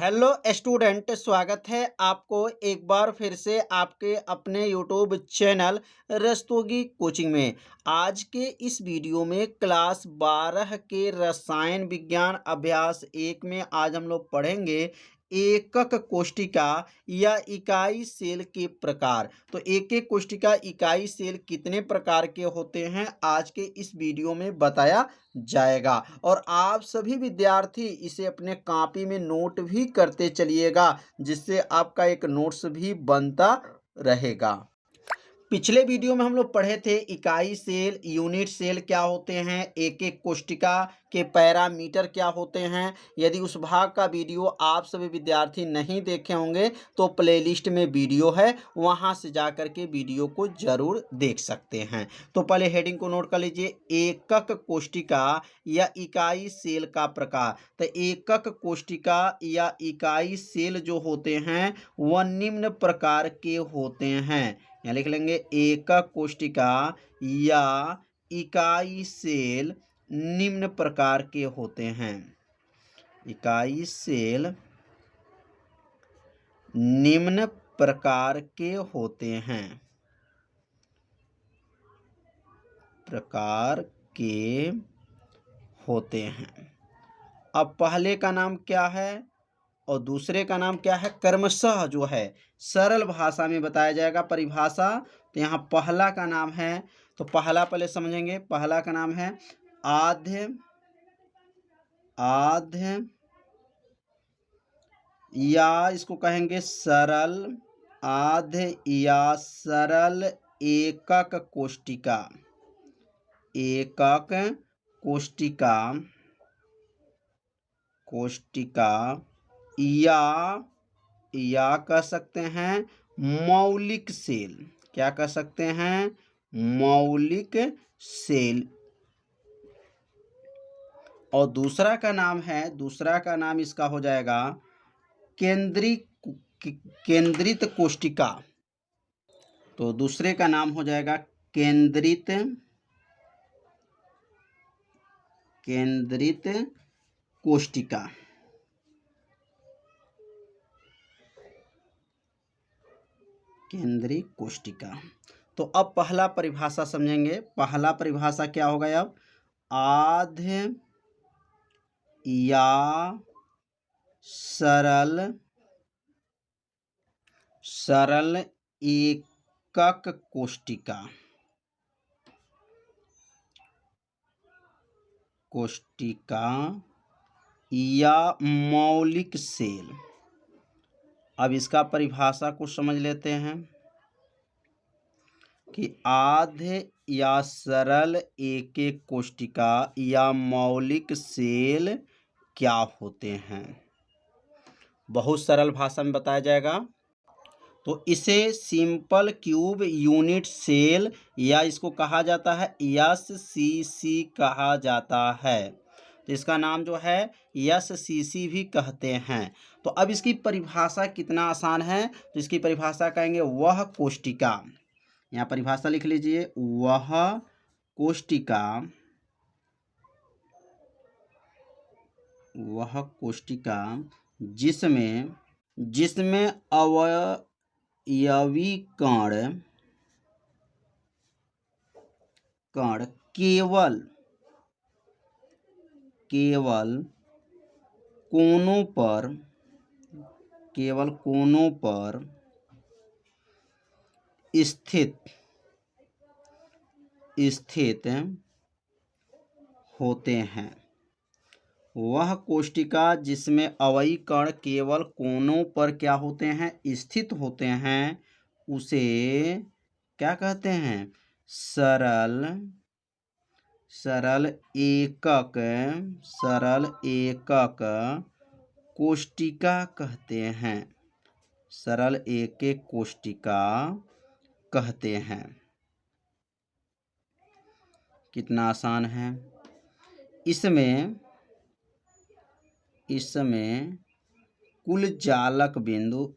Hello student, स्वागत है आपको एक बार फिर से आपके अपने यूट्यूब चैनल रस्तोगी कोचिंग में। आज के इस वीडियो में क्लास 12 के रसायन विज्ञान अभ्यास 1 में आज हम लोग पढ़ेंगे एकक कोष्टिका या इकाई सेल के प्रकार। तो एक एक कोष्टिका इकाई सेल कितने प्रकार के होते हैं आज के इस वीडियो में बताया जाएगा। और आप सभी विद्यार्थी इसे अपने कॉपी में नोट भी करते चलिएगा, जिससे आपका एक नोट्स भी बनता रहेगा। पिछले वीडियो में हम लोग पढ़े थे इकाई सेल, यूनिट सेल क्या होते हैं, एक एक कोष्टिका के पैरामीटर क्या होते हैं। यदि उस भाग का वीडियो आप सभी विद्यार्थी नहीं देखे होंगे तो प्लेलिस्ट में वीडियो है, वहां से जाकर के वीडियो को जरूर देख सकते हैं। तो पहले हेडिंग को नोट कर लीजिए, एकक कोष्टिका या इकाई सेल का प्रकार। तो एकक कोष्टिका या इकाई सेल जो होते हैं वह निम्न प्रकार के होते हैं। यहाँ लिख लेंगे, एकक कोष्टिका या इकाई सेल निम्न प्रकार के होते हैं। इकाई सेल निम्न प्रकार के होते हैं। प्रकार के होते हैं। अब पहले का नाम क्या है और दूसरे का नाम क्या है, क्रमशः जो है सरल भाषा में बताया जाएगा परिभाषा। तो यहाँ पहला का नाम है, तो पहला पहले समझेंगे। पहला का नाम है आद्य या इसको कहेंगे सरल, आद्य या सरल एकक कोष्टिका। एकक कोष्टिका या कह सकते हैं मौलिक सेल। क्या कह सकते हैं, मौलिक सेल। और दूसरा का नाम इसका हो जाएगा केंद्रित कोष्टिका। तो दूसरे का नाम हो जाएगा केंद्रित कोष्टिका। केंद्रीय कोष्टिका। तो अब पहला परिभाषा समझेंगे। पहला परिभाषा क्या होगा, अब आद्य या सरल एकक कोष्टिका या मौलिक सेल। अब इसका परिभाषा को समझ लेते हैं कि आद्य या सरल एकक कोष्टिका या मौलिक सेल क्या होते हैं। बहुत सरल भाषा में बताया जाएगा। तो इसे सिंपल क्यूब यूनिट सेल या इसको कहा जाता है SCC कहा जाता है। तो इसका नाम जो है SCC भी कहते हैं। तो अब इसकी परिभाषा कितना आसान है, तो इसकी परिभाषा कहेंगे वह कोष्टिका। यहाँ परिभाषा लिख लीजिए, वह कोष्टिका जिसमें अवयवी कण केवल कोनों पर स्थित होते हैं। वह कोष्टिका जिसमें अवयवी कण केवल कोनों पर क्या होते हैं, स्थित होते हैं, उसे क्या कहते हैं, सरल एकक कोष्टिका कहते हैं। सरल एकक कोष्टिका कहते हैं। कितना आसान है। इसमें कुल जालक बिंदु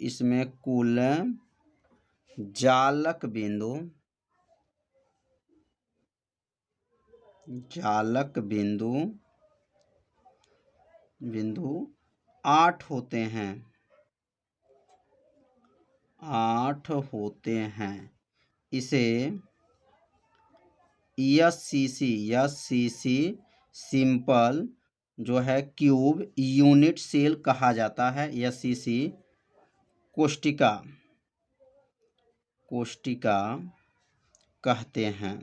8 होते हैं, 8 होते हैं। इसे SCC सिंपल जो है क्यूब यूनिट सेल कहा जाता है। SCC कोष्टिका कहते हैं।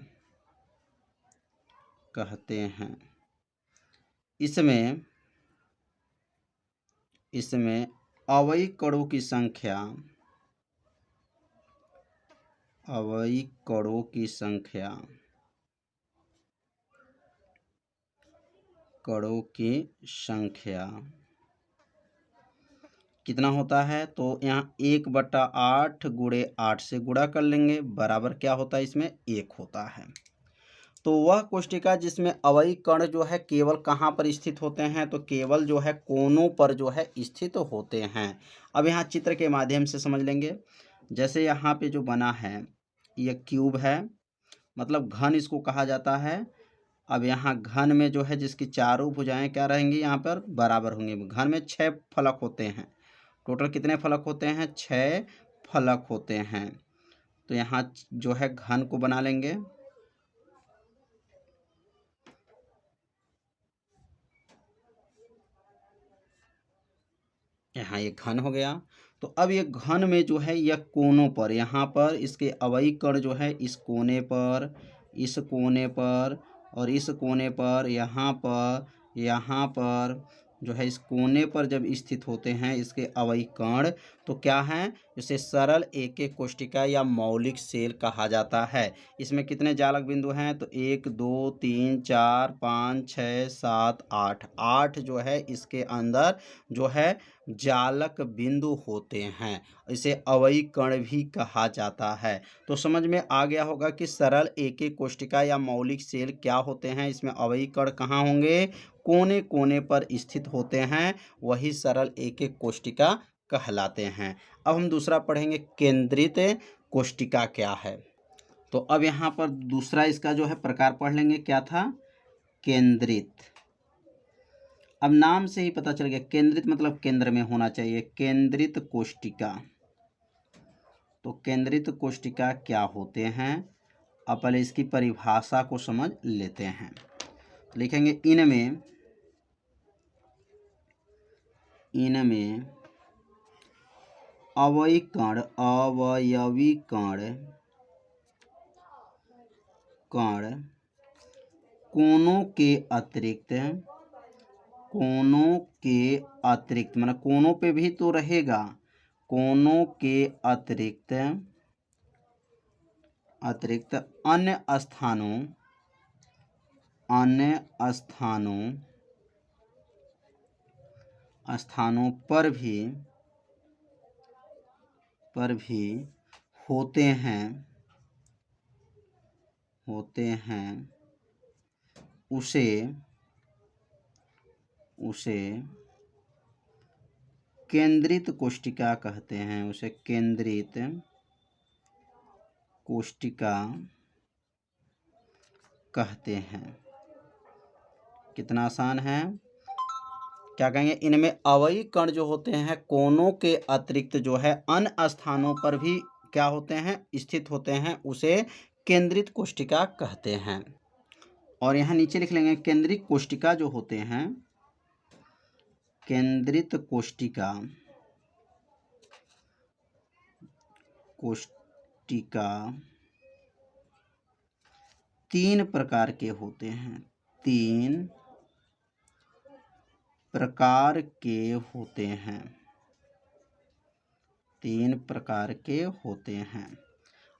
इसमें अवयवी कणों की संख्या कितना होता है? तो यहाँ 1/8 गुणे 8 से गुणा कर लेंगे, बराबर क्या होता है? इसमें 1 होता है। तो वह कोष्टिका जिसमें अवयवी कण जो है केवल कहाँ पर स्थित होते हैं? तो केवल जो है कोनों पर जो है स्थित होते हैं। अब यहाँ चित्र के माध्यम से समझ लेंगे। जैसे यहाँ पे जो बना है ये क्यूब है, मतलब घन इसको कहा जाता है। अब यहाँ घन में जो है जिसकी चारों भुजाएं क्या रहेंगी? यहाँ पर बराबर होंगी। घन में 6 फलक होते हैं। टोटल कितने फलक होते हैं? 6 फलक होते हैं। तो यहाँ जो है घन को बना लेंगे। यहाँ ये घन हो गया। तो अब ये घन में जो है यह कोनों पर, यहाँ पर इसके अवयवी कण जो है इस कोने पर, इस कोने पर और इस कोने पर, यहाँ पर जो है इस कोने पर जब स्थित होते हैं इसके अवयवी कण, तो क्या है? इसे सरल एक कोष्टिका या मौलिक सेल कहा जाता है। इसमें कितने जालक बिंदु हैं? तो 1 2 3 4 5 6 7 8 8 जो है इसके अंदर जो है जालक बिंदु होते हैं। इसे अवयवी कण भी कहा जाता है। तो समझ में आ गया होगा कि सरल एक कोष्टिका या मौलिक सेल क्या होते हैं। इसमें अवयवी कण कहाँ होंगे? कोने कोने पर स्थित होते हैं, वही सरल एक कोष्टिका कहलाते हैं। अब हम दूसरा पढ़ेंगे, केंद्रित कोष्टिका क्या है। तो अब यहाँ पर दूसरा इसका जो है प्रकार पढ़ लेंगे, क्या था? केंद्रित। अब नाम से ही पता चल गया, केंद्रित मतलब केंद्र में होना चाहिए। केंद्रित कोष्टिका। तो केंद्रित कोष्टिका क्या होते हैं? अब पहले इसकी परिभाषा को समझ लेते हैं। लिखेंगे, इनमें अवयवी कण कोनों के अतिरिक्त मतलब कोनों पे भी तो रहेगा, कोनों के अतिरिक्त अन्य स्थानों पर भी होते हैं, उसे केंद्रित कोष्टिका कहते हैं। उसे केंद्रित कोष्टिका कहते हैं। कितना आसान है। क्या कहेंगे? इनमें अवयवी कण जो होते हैं कोनों के अतिरिक्त जो है अन्य स्थानों पर भी क्या होते हैं? स्थित होते हैं, उसे केंद्रित कोष्टिका कहते हैं। और यहाँ नीचे लिख लेंगे, केंद्रित कोष्टिका जो होते हैं, केंद्रित कोष्टिका 3 प्रकार के होते हैं। 3 प्रकार के होते हैं। 3 प्रकार के होते हैं।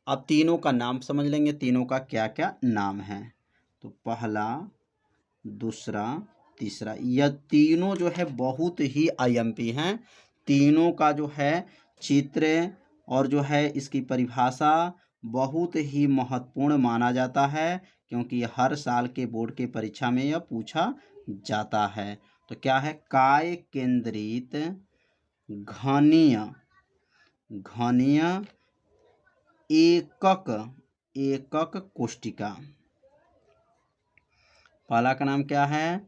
अब तीनों का नाम समझ लेंगे, तीनों का क्या क्या नाम है। तो पहला, दूसरा, तीसरा, यह तीनों जो है बहुत ही आईएमपी हैं। तीनों का जो है चित्र और जो है इसकी परिभाषा बहुत ही महत्वपूर्ण माना जाता है, क्योंकि हर साल के बोर्ड के परीक्षा में यह पूछा जाता है। तो क्या है? काय केंद्रित घनीय एकक कोष्टिका। पहला का नाम क्या है?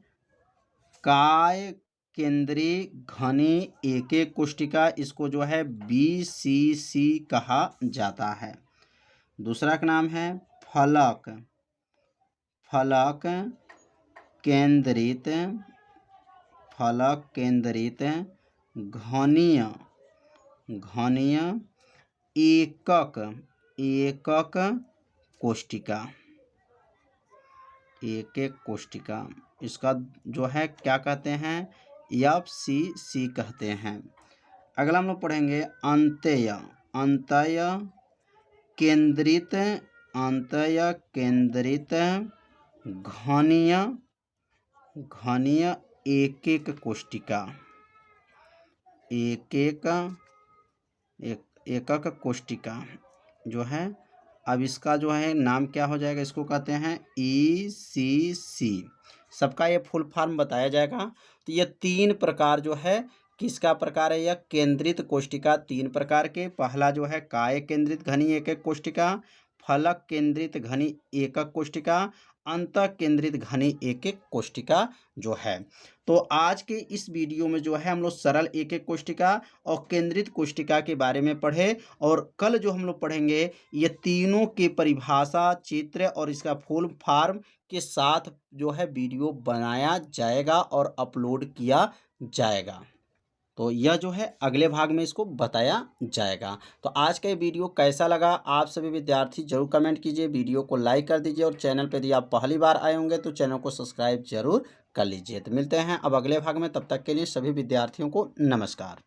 काय केंद्रीय घनी एक एक कोष्टिका, इसको जो है BCC कहा जाता है। दूसरा का नाम है फलक, फलक केंद्रित, फलक केंद्रित घनीय, घनीय एकक, एकक कोष्टिका, एक एक कोष्टिका, इसका जो है क्या कहते हैं, FCC कहते हैं। अगला हम लोग पढ़ेंगे अंत्यय, अंत्यय केंद्रित, अंत्यय केंद्रित घनीय, घनीय एक एक कोष्टिका, एक एकक कोष्टिका जो है। अब इसका जो है नाम क्या हो जाएगा, इसको कहते हैं ECC। सबका ये फुल फॉर्म बताया जाएगा। तो ये 3 प्रकार जो है, किसका प्रकार है, यह केंद्रित कोष्टिका 3 प्रकार के। पहला जो है काय केंद्रित घनी एक एक कोष्टिका, फलक केंद्रित घनी एकक कोष्टिका, अंतः केंद्रित घनी एक एक कोष्टिका जो है। तो आज के इस वीडियो में जो है हम लोग सरल एक एक कोष्टिका और केंद्रित कोष्टिका के बारे में पढ़े, और कल जो हम लोग पढ़ेंगे ये तीनों की परिभाषा, चित्र और इसका फुल फॉर्म के साथ जो है वीडियो बनाया जाएगा और अपलोड किया जाएगा। तो यह जो है अगले भाग में इसको बताया जाएगा। तो आज का ये वीडियो कैसा लगा, आप सभी विद्यार्थी जरूर कमेंट कीजिए, वीडियो को लाइक कर दीजिए, और चैनल पर यदि आप पहली बार आए होंगे तो चैनल को सब्सक्राइब जरूर कर लीजिए। तो मिलते हैं अब अगले भाग में, तब तक के लिए सभी विद्यार्थियों को नमस्कार।